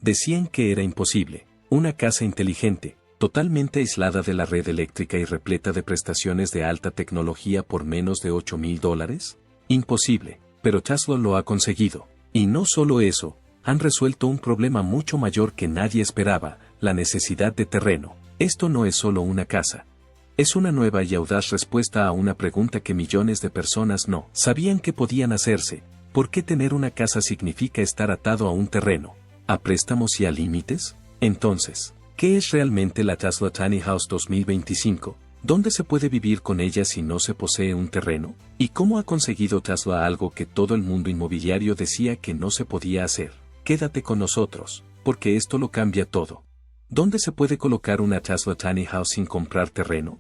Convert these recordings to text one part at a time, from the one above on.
Decían que era imposible. Una casa inteligente, totalmente aislada de la red eléctrica y repleta de prestaciones de alta tecnología por menos de $8,000. Imposible, pero Tesla lo ha conseguido. Y no solo eso, han resuelto un problema mucho mayor que nadie esperaba, la necesidad de terreno. Esto no es solo una casa. Es una nueva y audaz respuesta a una pregunta que millones de personas no sabían que podían hacerse. ¿Por qué tener una casa significa estar atado a un terreno, a préstamos y a límites? Entonces, ¿qué es realmente la Tesla Tiny House 2025? ¿Dónde se puede vivir con ella si no se posee un terreno? ¿Y cómo ha conseguido Tesla algo que todo el mundo inmobiliario decía que no se podía hacer? Quédate con nosotros, porque esto lo cambia todo. ¿Dónde se puede colocar una Tesla Tiny House sin comprar terreno?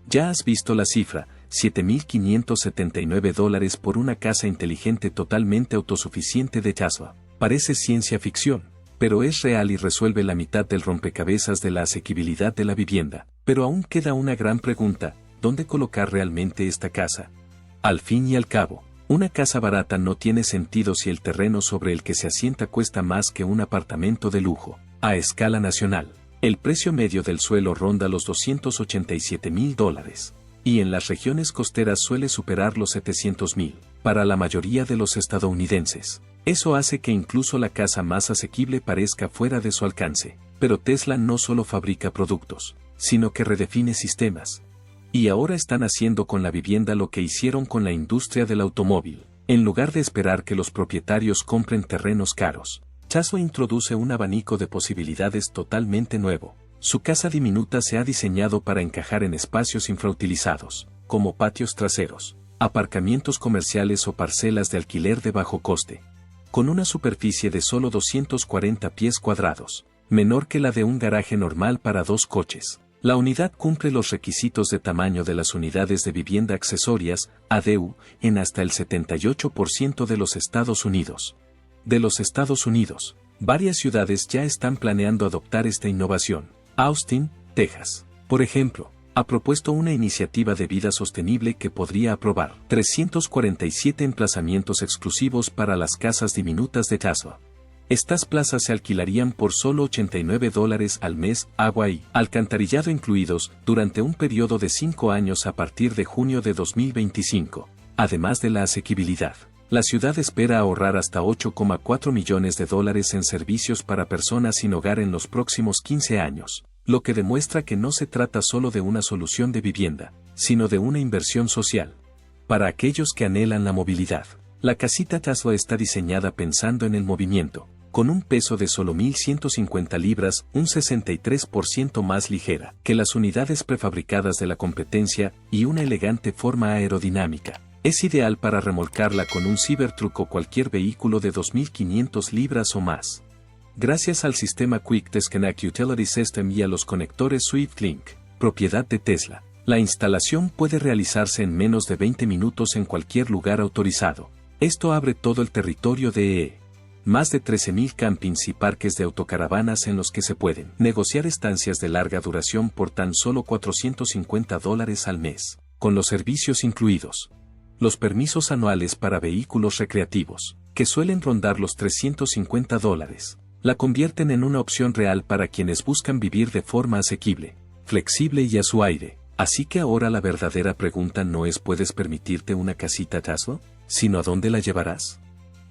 Ya has visto la cifra, $7,579 por una casa inteligente totalmente autosuficiente de Tesla. Parece ciencia ficción, pero es real y resuelve la mitad del rompecabezas de la asequibilidad de la vivienda. Pero aún queda una gran pregunta, ¿dónde colocar realmente esta casa? Al fin y al cabo, una casa barata no tiene sentido si el terreno sobre el que se asienta cuesta más que un apartamento de lujo. A escala nacional, el precio medio del suelo ronda los $287,000, y en las regiones costeras suele superar los $700,000, para la mayoría de los estadounidenses. Eso hace que incluso la casa más asequible parezca fuera de su alcance. Pero Tesla no solo fabrica productos, sino que redefine sistemas. Y ahora están haciendo con la vivienda lo que hicieron con la industria del automóvil. En lugar de esperar que los propietarios compren terrenos caros, Tesla introduce un abanico de posibilidades totalmente nuevo. Su casa diminuta se ha diseñado para encajar en espacios infrautilizados, como patios traseros, aparcamientos comerciales o parcelas de alquiler de bajo coste. Con una superficie de solo 240 pies cuadrados, menor que la de un garaje normal para 2 coches. La unidad cumple los requisitos de tamaño de las unidades de vivienda accesorias, ADU, en hasta el 78% de los Estados Unidos. Varias ciudades ya están planeando adoptar esta innovación. Austin, Texas, por ejemplo, ha propuesto una iniciativa de vida sostenible que podría aprobar 347 emplazamientos exclusivos para las casas diminutas de Tesla. Estas plazas se alquilarían por solo $89 al mes, agua y alcantarillado incluidos, durante un periodo de 5 años a partir de junio de 2025. Además de la asequibilidad, la ciudad espera ahorrar hasta $8,4 millones en servicios para personas sin hogar en los próximos 15 años, lo que demuestra que no se trata solo de una solución de vivienda, sino de una inversión social. Para aquellos que anhelan la movilidad, la casita Tesla está diseñada pensando en el movimiento, con un peso de solo 1,150 libras, un 63% más ligera que las unidades prefabricadas de la competencia y una elegante forma aerodinámica. Es ideal para remolcarla con un Cybertruck o cualquier vehículo de 2,500 libras o más. Gracias al sistema Quick Disconnect Utility System y a los conectores SwiftLink, propiedad de Tesla, la instalación puede realizarse en menos de 20 minutos en cualquier lugar autorizado. Esto abre todo el territorio de más de 13,000 campings y parques de autocaravanas en los que se pueden negociar estancias de larga duración por tan solo $450 al mes, con los servicios incluidos. Los permisos anuales para vehículos recreativos, que suelen rondar los $350, la convierten en una opción real para quienes buscan vivir de forma asequible, flexible y a su aire. Así que ahora la verdadera pregunta no es ¿puedes permitirte una casita Tesla?, sino ¿a dónde la llevarás?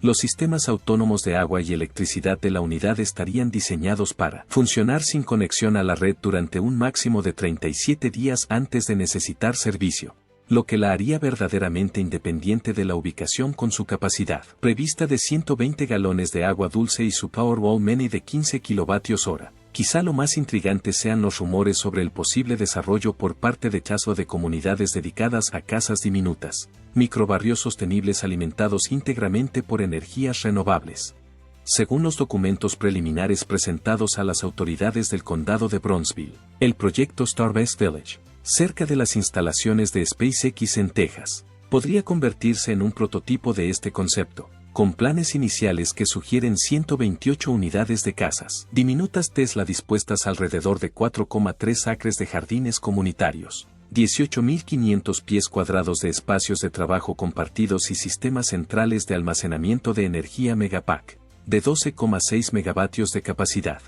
Los sistemas autónomos de agua y electricidad de la unidad estarían diseñados para funcionar sin conexión a la red durante un máximo de 37 días antes de necesitar servicio, lo que la haría verdaderamente independiente de la ubicación con su capacidad prevista de 120 galones de agua dulce y su Powerwall Mini de 15 kWh. Quizá lo más intrigante sean los rumores sobre el posible desarrollo por parte de Tesla de comunidades dedicadas a casas diminutas, microbarrios sostenibles alimentados íntegramente por energías renovables. Según los documentos preliminares presentados a las autoridades del condado de Brownsville, el proyecto Starbase Village, cerca de las instalaciones de SpaceX en Texas, podría convertirse en un prototipo de este concepto, con planes iniciales que sugieren 128 unidades de casas diminutas Tesla dispuestas alrededor de 4,3 acres de jardines comunitarios, 18,500 pies cuadrados de espacios de trabajo compartidos y sistemas centrales de almacenamiento de energía Megapack, de 12,6 megavatios de capacidad.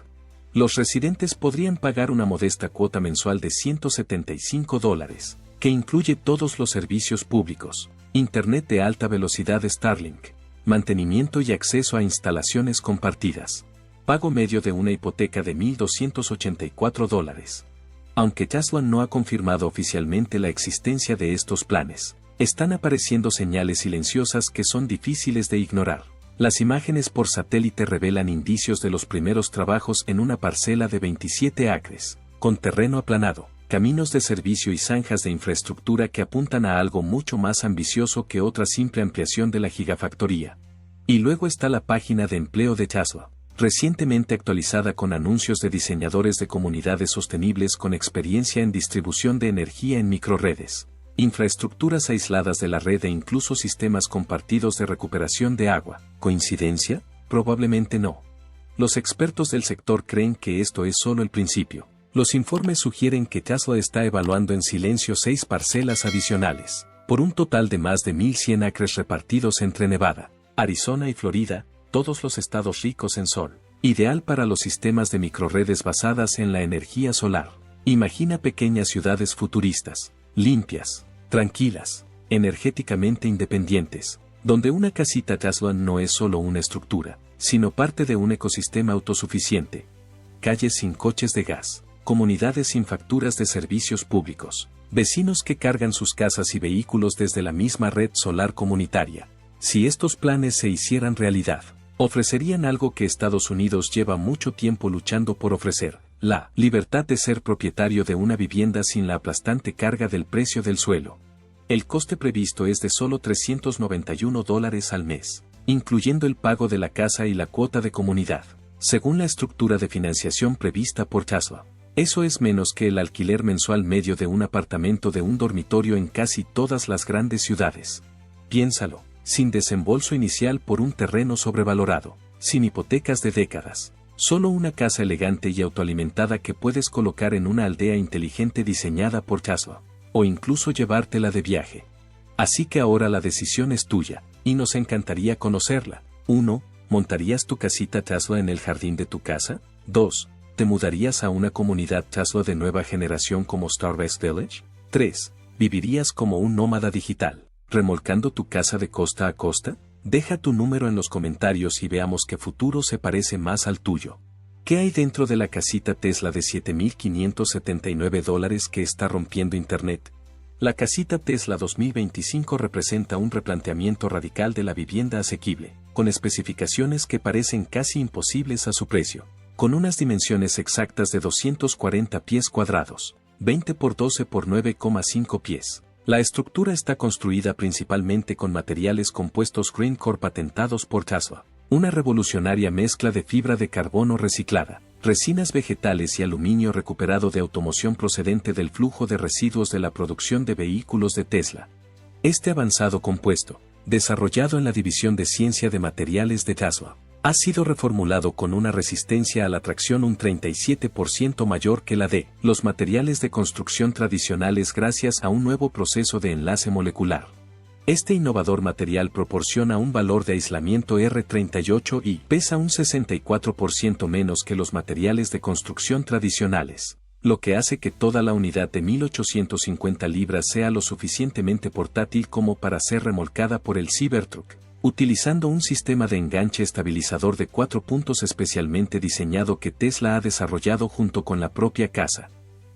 Los residentes podrían pagar una modesta cuota mensual de $175, que incluye todos los servicios públicos, Internet de alta velocidad Starlink, mantenimiento y acceso a instalaciones compartidas. Pago medio de una hipoteca de $1,284. Aunque Tesla no ha confirmado oficialmente la existencia de estos planes, están apareciendo señales silenciosas que son difíciles de ignorar. Las imágenes por satélite revelan indicios de los primeros trabajos en una parcela de 27 acres, con terreno aplanado, caminos de servicio y zanjas de infraestructura que apuntan a algo mucho más ambicioso que otra simple ampliación de la gigafactoría. Y luego está la página de empleo de Tesla, recientemente actualizada con anuncios de diseñadores de comunidades sostenibles con experiencia en distribución de energía en microrredes, infraestructuras aisladas de la red e incluso sistemas compartidos de recuperación de agua. ¿Coincidencia? Probablemente no. Los expertos del sector creen que esto es solo el principio. Los informes sugieren que Tesla está evaluando en silencio 6 parcelas adicionales, por un total de más de 1.100 acres repartidos entre Nevada, Arizona y Florida, todos los estados ricos en sol, ideal para los sistemas de microrredes basadas en la energía solar. Imagina pequeñas ciudades futuristas, limpias, tranquilas, energéticamente independientes, donde una casita Tesla no es solo una estructura, sino parte de un ecosistema autosuficiente. Calles sin coches de gas, comunidades sin facturas de servicios públicos, vecinos que cargan sus casas y vehículos desde la misma red solar comunitaria. Si estos planes se hicieran realidad, ofrecerían algo que Estados Unidos lleva mucho tiempo luchando por ofrecer: la libertad de ser propietario de una vivienda sin la aplastante carga del precio del suelo. El coste previsto es de solo $391 al mes, incluyendo el pago de la casa y la cuota de comunidad, según la estructura de financiación prevista por Tesla. Eso es menos que el alquiler mensual medio de un apartamento de un dormitorio en casi todas las grandes ciudades. Piénsalo, sin desembolso inicial por un terreno sobrevalorado, sin hipotecas de décadas. Solo una casa elegante y autoalimentada que puedes colocar en una aldea inteligente diseñada por Tesla, o incluso llevártela de viaje. Así que ahora la decisión es tuya, y nos encantaría conocerla. 1. ¿Montarías tu casita Tesla en el jardín de tu casa? 2. ¿Te mudarías a una comunidad Tesla de nueva generación como Starbucks Village? 3. ¿Vivirías como un nómada digital, remolcando tu casa de costa a costa? Deja tu número en los comentarios y veamos qué futuro se parece más al tuyo. ¿Qué hay dentro de la casita Tesla de $7,579 que está rompiendo Internet? La casita Tesla 2025 representa un replanteamiento radical de la vivienda asequible, con especificaciones que parecen casi imposibles a su precio, con unas dimensiones exactas de 240 pies cuadrados, 20 por 12 por 9,5 pies. La estructura está construida principalmente con materiales compuestos GreenCore patentados por Tesla, una revolucionaria mezcla de fibra de carbono reciclada, resinas vegetales y aluminio recuperado de automoción procedente del flujo de residuos de la producción de vehículos de Tesla. Este avanzado compuesto, desarrollado en la División de Ciencia de Materiales de Tesla, ha sido reformulado con una resistencia a la tracción un 37% mayor que la de los materiales de construcción tradicionales gracias a un nuevo proceso de enlace molecular. Este innovador material proporciona un valor de aislamiento R38 y pesa un 64% menos que los materiales de construcción tradicionales, lo que hace que toda la unidad de 1.850 libras sea lo suficientemente portátil como para ser remolcada por el Cybertruck, utilizando un sistema de enganche estabilizador de 4 puntos especialmente diseñado que Tesla ha desarrollado junto con la propia casa.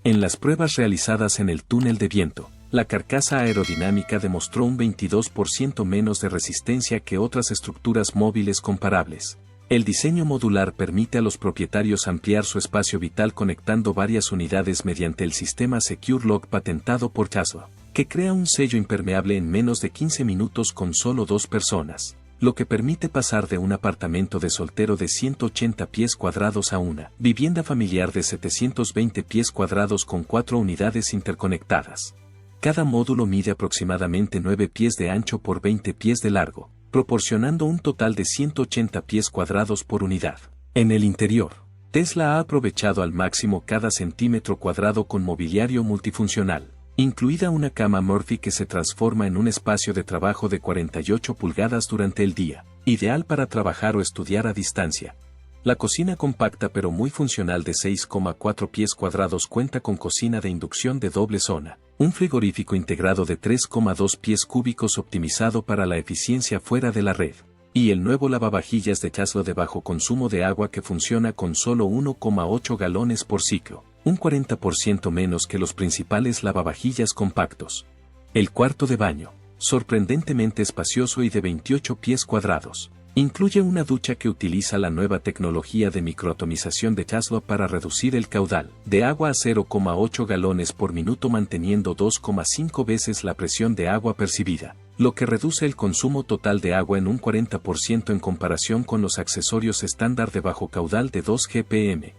En las pruebas realizadas en el túnel de viento, la carcasa aerodinámica demostró un 22% menos de resistencia que otras estructuras móviles comparables. El diseño modular permite a los propietarios ampliar su espacio vital conectando varias unidades mediante el sistema Secure Lock patentado por Tesla, que crea un sello impermeable en menos de 15 minutos con solo 2 personas, lo que permite pasar de un apartamento de soltero de 180 pies cuadrados a una vivienda familiar de 720 pies cuadrados con 4 unidades interconectadas. Cada módulo mide aproximadamente 9 pies de ancho por 20 pies de largo, proporcionando un total de 180 pies cuadrados por unidad. En el interior, Tesla ha aprovechado al máximo cada centímetro cuadrado con mobiliario multifuncional, incluida una cama Murphy que se transforma en un espacio de trabajo de 48 pulgadas durante el día, ideal para trabajar o estudiar a distancia. La cocina compacta pero muy funcional de 6,4 pies cuadrados cuenta con cocina de inducción de doble zona, un frigorífico integrado de 3,2 pies cúbicos optimizado para la eficiencia fuera de la red, y el nuevo lavavajillas de Tesla de bajo consumo de agua que funciona con solo 1,8 galones por ciclo, un 40% menos que los principales lavavajillas compactos. El cuarto de baño, sorprendentemente espacioso y de 28 pies cuadrados. Incluye una ducha que utiliza la nueva tecnología de microatomización de Tesla para reducir el caudal de agua a 0,8 galones por minuto manteniendo 2,5 veces la presión de agua percibida, lo que reduce el consumo total de agua en un 40% en comparación con los accesorios estándar de bajo caudal de 2 GPM.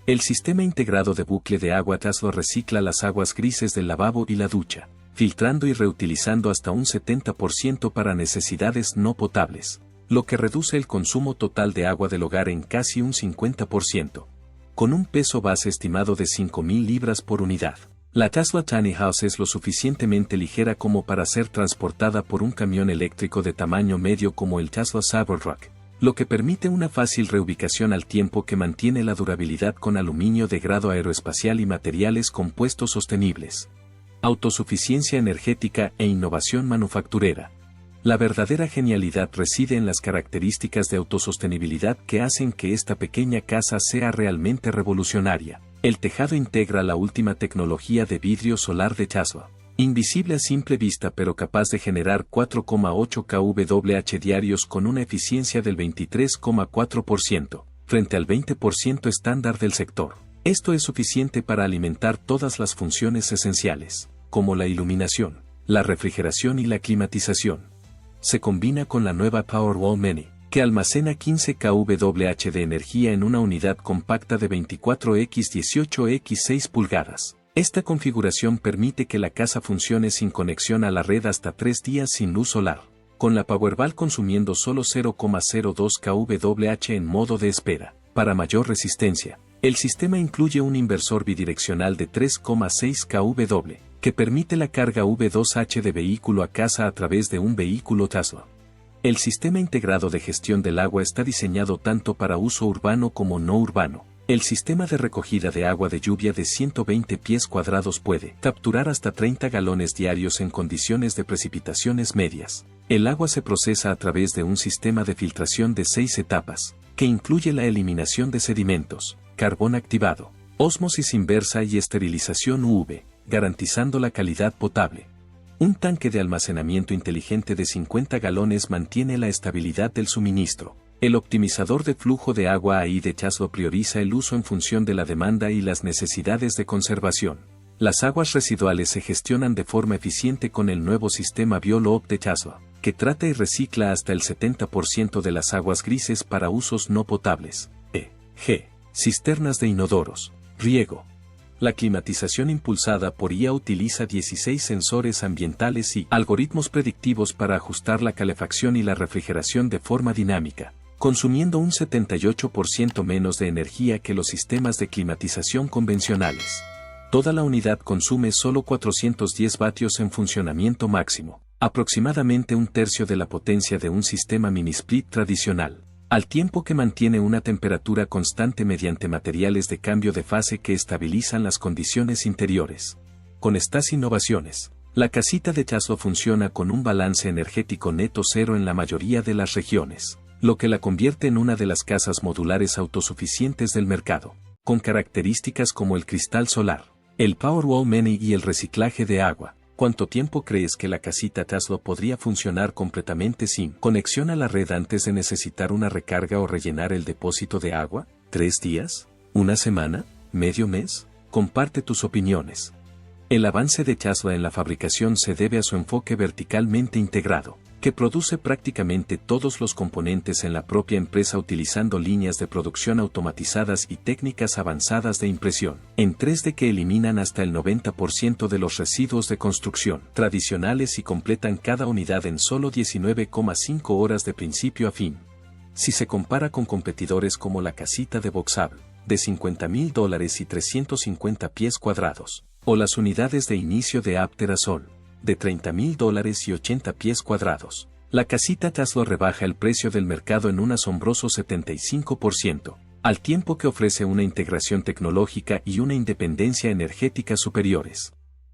El sistema integrado de bucle de agua Tesla recicla las aguas grises del lavabo y la ducha, filtrando y reutilizando hasta un 70% para necesidades no potables, lo que reduce el consumo total de agua del hogar en casi un 50%. Con un peso base estimado de 5.000 libras por unidad, la Tesla Tiny House es lo suficientemente ligera como para ser transportada por un camión eléctrico de tamaño medio como el Tesla Cybertruck, lo que permite una fácil reubicación al tiempo que mantiene la durabilidad con aluminio de grado aeroespacial y materiales compuestos sostenibles. Autosuficiencia energética e innovación manufacturera. La verdadera genialidad reside en las características de autosostenibilidad que hacen que esta pequeña casa sea realmente revolucionaria. El tejado integra la última tecnología de vidrio solar de Tesla, invisible a simple vista pero capaz de generar 4,8 kWh diarios con una eficiencia del 23,4%, frente al 20% estándar del sector. Esto es suficiente para alimentar todas las funciones esenciales, como la iluminación, la refrigeración y la climatización. Se combina con la nueva Powerwall Mini, que almacena 15 kWh de energía en una unidad compacta de 24x18x6 pulgadas. Esta configuración permite que la casa funcione sin conexión a la red hasta 3 días sin luz solar, con la Powerwall consumiendo solo 0,02 kWh en modo de espera. Para mayor resistencia, el sistema incluye un inversor bidireccional de 3,6 kW, que permite la carga V2H de vehículo a casa a través de un vehículo Tesla. El sistema integrado de gestión del agua está diseñado tanto para uso urbano como no urbano. El sistema de recogida de agua de lluvia de 120 pies cuadrados puede capturar hasta 30 galones diarios en condiciones de precipitaciones medias. El agua se procesa a través de un sistema de filtración de 6 etapas, que incluye la eliminación de sedimentos, carbón activado, ósmosis inversa y esterilización UV, garantizando la calidad potable. Un tanque de almacenamiento inteligente de 50 galones mantiene la estabilidad del suministro. El optimizador de flujo de agua AI de Tesla prioriza el uso en función de la demanda y las necesidades de conservación. Las aguas residuales se gestionan de forma eficiente con el nuevo sistema BioLoop de Tesla, que trata y recicla hasta el 70% de las aguas grises para usos no potables. Cisternas de inodoros, riego. La climatización impulsada por IA utiliza 16 sensores ambientales y algoritmos predictivos para ajustar la calefacción y la refrigeración de forma dinámica, consumiendo un 78% menos de energía que los sistemas de climatización convencionales. Toda la unidad consume solo 410 vatios en funcionamiento máximo, aproximadamente un tercio de la potencia de un sistema mini-split tradicional, al tiempo que mantiene una temperatura constante mediante materiales de cambio de fase que estabilizan las condiciones interiores. Con estas innovaciones, la casita de Tesla funciona con un balance energético neto cero en la mayoría de las regiones, lo que la convierte en una de las casas modulares autosuficientes del mercado, con características como el cristal solar, el Powerwall Mini y el reciclaje de agua. ¿Cuánto tiempo crees que la casita Tesla podría funcionar completamente sin conexión a la red antes de necesitar una recarga o rellenar el depósito de agua? ¿3 días? ¿Una semana? ¿Medio mes? Comparte tus opiniones. El avance de Tesla en la fabricación se debe a su enfoque verticalmente integrado, que produce prácticamente todos los componentes en la propia empresa utilizando líneas de producción automatizadas y técnicas avanzadas de impresión en 3D que eliminan hasta el 90% de los residuos de construcción tradicionales y completan cada unidad en solo 19,5 horas de principio a fin. Si se compara con competidores como la casita de Vauxhall, de $50,000 y 350 pies cuadrados, o las unidades de inicio de Aptera Sol, de $30,000 y 80 pies cuadrados, La casita Tesla rebaja el precio del mercado en un asombroso 75%, al tiempo que ofrece una integración tecnológica y una independencia energética superiores.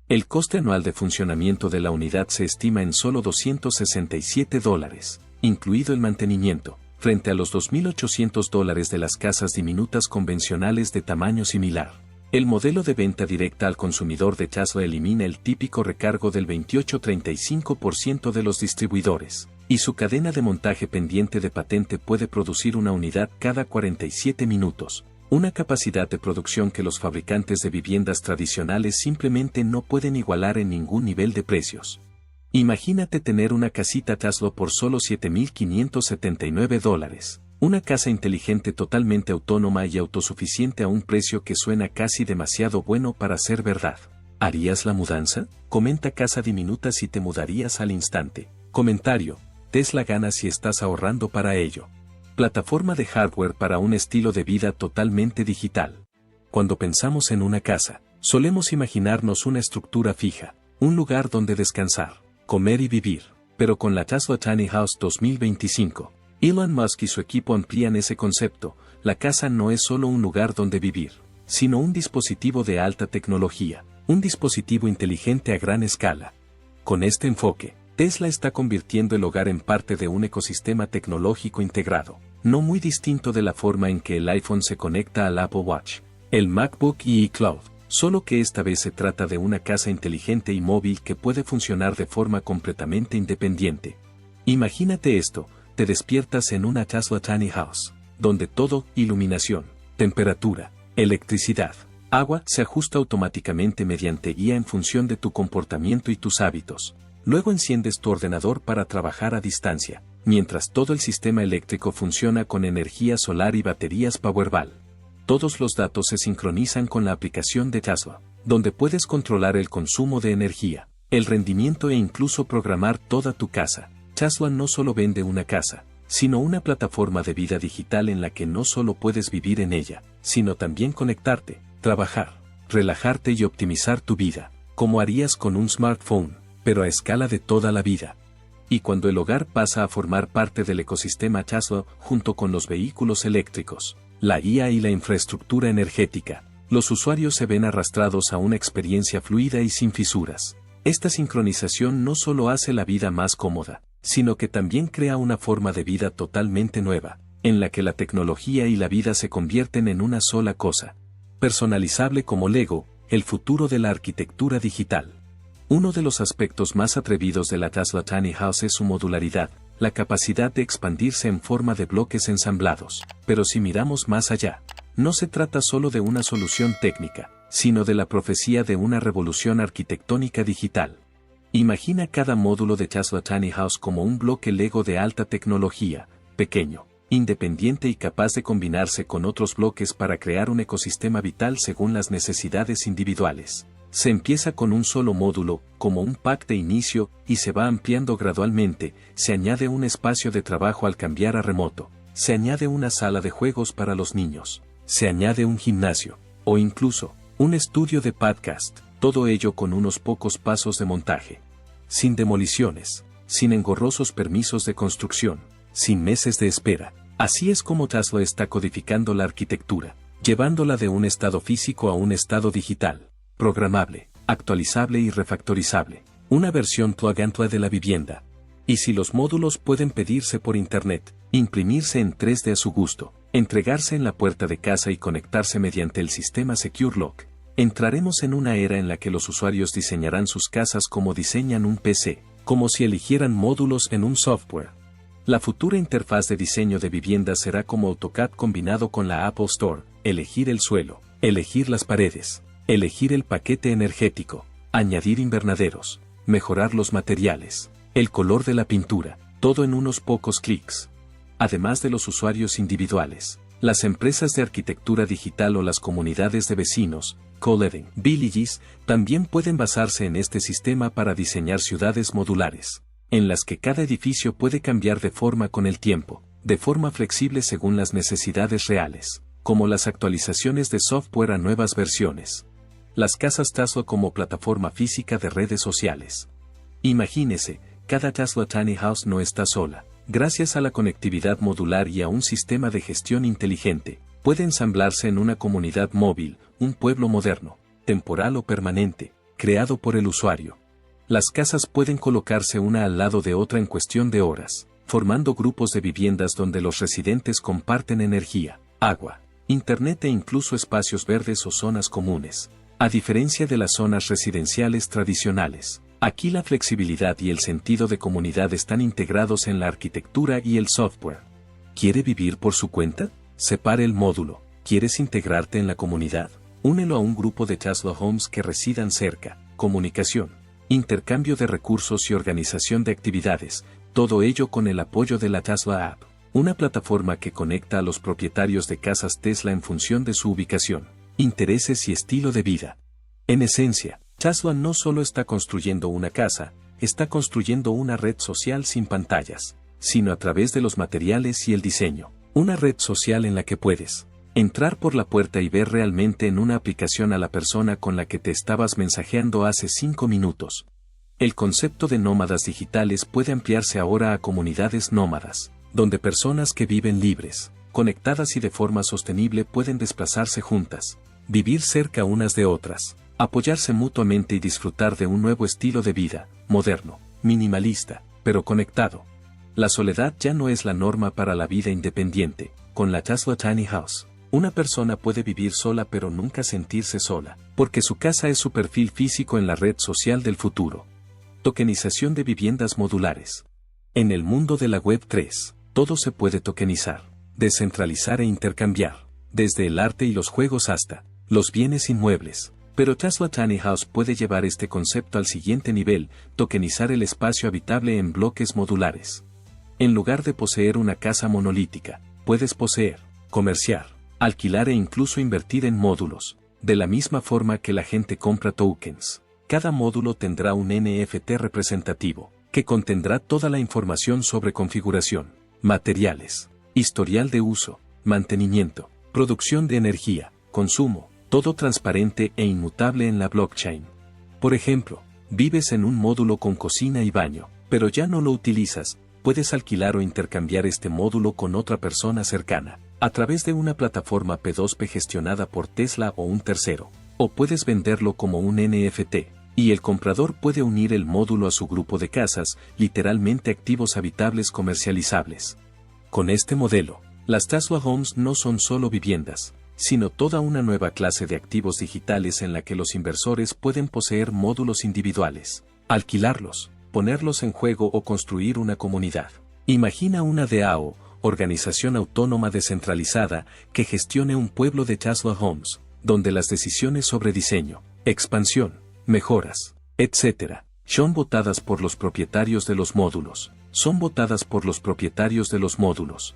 El coste anual de funcionamiento de la unidad se estima en solo $267, incluido el mantenimiento, frente a los $2.800 de las casas diminutas convencionales de tamaño similar. El modelo de venta directa al consumidor de Tesla elimina el típico recargo del 28-35% de los distribuidores, y su cadena de montaje pendiente de patente puede producir una unidad cada 47 minutos, una capacidad de producción que los fabricantes de viviendas tradicionales simplemente no pueden igualar en ningún nivel de precios. Imagínate tener una casita Tesla por solo $7.579. Una casa inteligente totalmente autónoma y autosuficiente a un precio que suena casi demasiado bueno para ser verdad. ¿Harías la mudanza? Comenta Casa Diminuta si te mudarías al instante. Comentario: Tesla gana si estás ahorrando para ello. Plataforma de hardware para un estilo de vida totalmente digital. Cuando pensamos en una casa, solemos imaginarnos una estructura fija, un lugar donde descansar, comer y vivir, pero con la Tesla Tiny House 2025, Elon Musk y su equipo amplían ese concepto. La casa no es solo un lugar donde vivir, sino un dispositivo de alta tecnología, un dispositivo inteligente a gran escala. Con este enfoque, Tesla está convirtiendo el hogar en parte de un ecosistema tecnológico integrado, no muy distinto de la forma en que el iPhone se conecta al Apple Watch, el MacBook y iCloud, solo que esta vez se trata de una casa inteligente y móvil que puede funcionar de forma completamente independiente. Imagínate esto: te despiertas en una Tesla Tiny House, donde todo, iluminación, temperatura, electricidad, agua, se ajusta automáticamente mediante guía en función de tu comportamiento y tus hábitos. Luego enciendes tu ordenador para trabajar a distancia, mientras todo el sistema eléctrico funciona con energía solar y baterías Powerwall. Todos los datos se sincronizan con la aplicación de Tesla, donde puedes controlar el consumo de energía, el rendimiento e incluso programar toda tu casa. Tesla no solo vende una casa, sino una plataforma de vida digital en la que no solo puedes vivir en ella, sino también conectarte, trabajar, relajarte y optimizar tu vida, como harías con un smartphone, pero a escala de toda la vida. Y cuando el hogar pasa a formar parte del ecosistema Tesla, junto con los vehículos eléctricos, la IA y la infraestructura energética, los usuarios se ven arrastrados a una experiencia fluida y sin fisuras. Esta sincronización no solo hace la vida más cómoda, sino que también crea una forma de vida totalmente nueva, en la que la tecnología y la vida se convierten en una sola cosa. Personalizable como Lego, el futuro de la arquitectura digital. Uno de los aspectos más atrevidos de la Tesla Tiny House es su modularidad, la capacidad de expandirse en forma de bloques ensamblados. Pero si miramos más allá, no se trata solo de una solución técnica, sino de la profecía de una revolución arquitectónica digital. Imagina cada módulo de Tesla Tiny House como un bloque Lego de alta tecnología, pequeño, independiente y capaz de combinarse con otros bloques para crear un ecosistema vital según las necesidades individuales. Se empieza con un solo módulo, como un pack de inicio, y se va ampliando gradualmente. Se añade un espacio de trabajo al cambiar a remoto, se añade una sala de juegos para los niños, se añade un gimnasio, o incluso, un estudio de podcast, todo ello con unos pocos pasos de montaje. Sin demoliciones, sin engorrosos permisos de construcción, sin meses de espera. Así es como Tesla está codificando la arquitectura, llevándola de un estado físico a un estado digital, programable, actualizable y refactorizable, una versión plug and play de la vivienda. Y si los módulos pueden pedirse por internet, imprimirse en 3D a su gusto, entregarse en la puerta de casa y conectarse mediante el sistema Secure Lock, entraremos en una era en la que los usuarios diseñarán sus casas como diseñan un PC, como si eligieran módulos en un software. La futura interfaz de diseño de vivienda será como AutoCAD combinado con la Apple Store: elegir el suelo, elegir las paredes, elegir el paquete energético, añadir invernaderos, mejorar los materiales, el color de la pintura, todo en unos pocos clics. Además de los usuarios individuales, las empresas de arquitectura digital o las comunidades de vecinos, co-living villages, también pueden basarse en este sistema para diseñar ciudades modulares, en las que cada edificio puede cambiar de forma con el tiempo, de forma flexible según las necesidades reales, como las actualizaciones de software a nuevas versiones. Las casas Tesla como plataforma física de redes sociales. Imagínese, cada Tesla Tiny House no está sola. Gracias a la conectividad modular y a un sistema de gestión inteligente, puede ensamblarse en una comunidad móvil, un pueblo moderno, temporal o permanente, creado por el usuario. Las casas pueden colocarse una al lado de otra en cuestión de horas, formando grupos de viviendas donde los residentes comparten energía, agua, internet e incluso espacios verdes o zonas comunes. A diferencia de las zonas residenciales tradicionales, aquí la flexibilidad y el sentido de comunidad están integrados en la arquitectura y el software. ¿Quiere vivir por su cuenta? Separe el módulo. ¿Quieres integrarte en la comunidad? Únelo a un grupo de Tesla Homes que residan cerca. Comunicación, intercambio de recursos y organización de actividades, todo ello con el apoyo de la Tesla App, una plataforma que conecta a los propietarios de casas Tesla en función de su ubicación, intereses y estilo de vida. En esencia, Tesla no solo está construyendo una casa, está construyendo una red social sin pantallas, sino a través de los materiales y el diseño, una red social en la que puedes entrar por la puerta y ver realmente en una aplicación a la persona con la que te estabas mensajeando hace 5 minutos. El concepto de nómadas digitales puede ampliarse ahora a comunidades nómadas, donde personas que viven libres, conectadas y de forma sostenible pueden desplazarse juntas, vivir cerca unas de otras, apoyarse mutuamente y disfrutar de un nuevo estilo de vida, moderno, minimalista, pero conectado. La soledad ya no es la norma para la vida independiente. Con la Tesla Tiny House, una persona puede vivir sola pero nunca sentirse sola, porque su casa es su perfil físico en la red social del futuro. Tokenización de viviendas modulares. En el mundo de la Web 3, todo se puede tokenizar, descentralizar e intercambiar, desde el arte y los juegos hasta los bienes inmuebles. Pero Tesla Tiny House puede llevar este concepto al siguiente nivel, tokenizar el espacio habitable en bloques modulares. En lugar de poseer una casa monolítica, puedes poseer, comerciar, alquilar e incluso invertir en módulos, de la misma forma que la gente compra tokens. Cada módulo tendrá un NFT representativo, que contendrá toda la información sobre configuración, materiales, historial de uso, mantenimiento, producción de energía, consumo, todo transparente e inmutable en la blockchain. Por ejemplo, vives en un módulo con cocina y baño, pero ya no lo utilizas, puedes alquilar o intercambiar este módulo con otra persona cercana, a través de una plataforma P2P gestionada por Tesla o un tercero, o puedes venderlo como un NFT, y el comprador puede unir el módulo a su grupo de casas, literalmente activos habitables comercializables. Con este modelo, las Tesla Homes no son solo viviendas, sino toda una nueva clase de activos digitales en la que los inversores pueden poseer módulos individuales, alquilarlos, ponerlos en juego o construir una comunidad. Imagina una DAO, organización autónoma descentralizada, que gestione un pueblo de Tesla Homes, donde las decisiones sobre diseño, expansión, mejoras, etc., son votadas por los propietarios de los módulos, son votadas por los propietarios de los módulos.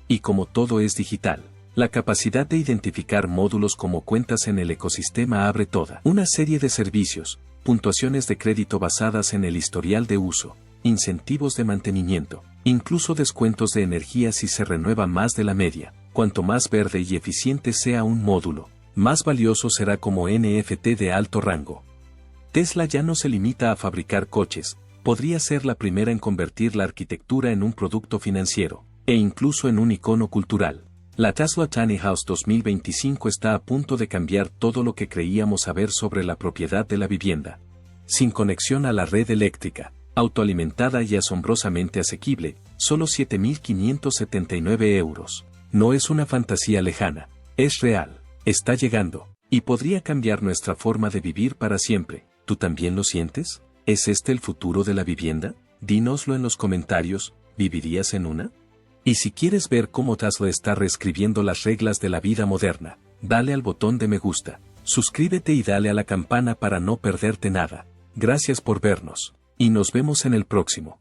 Y como todo es digital, la capacidad de identificar módulos como cuentas en el ecosistema abre toda una serie de servicios, puntuaciones de crédito basadas en el historial de uso, incentivos de mantenimiento, incluso descuentos de energía si se renueva más de la media. Cuanto más verde y eficiente sea un módulo, más valioso será como NFT de alto rango. Tesla ya no se limita a fabricar coches, podría ser la primera en convertir la arquitectura en un producto financiero, e incluso en un icono cultural. La Tesla Tiny House 2025 está a punto de cambiar todo lo que creíamos saber sobre la propiedad de la vivienda. Sin conexión a la red eléctrica, autoalimentada y asombrosamente asequible, solo 7.579 euros. No es una fantasía lejana, es real, está llegando, y podría cambiar nuestra forma de vivir para siempre. ¿Tú también lo sientes? ¿Es este el futuro de la vivienda? Dínoslo en los comentarios, ¿vivirías en una? Y si quieres ver cómo Tesla está reescribiendo las reglas de la vida moderna, dale al botón de me gusta, suscríbete y dale a la campana para no perderte nada. Gracias por vernos, y nos vemos en el próximo.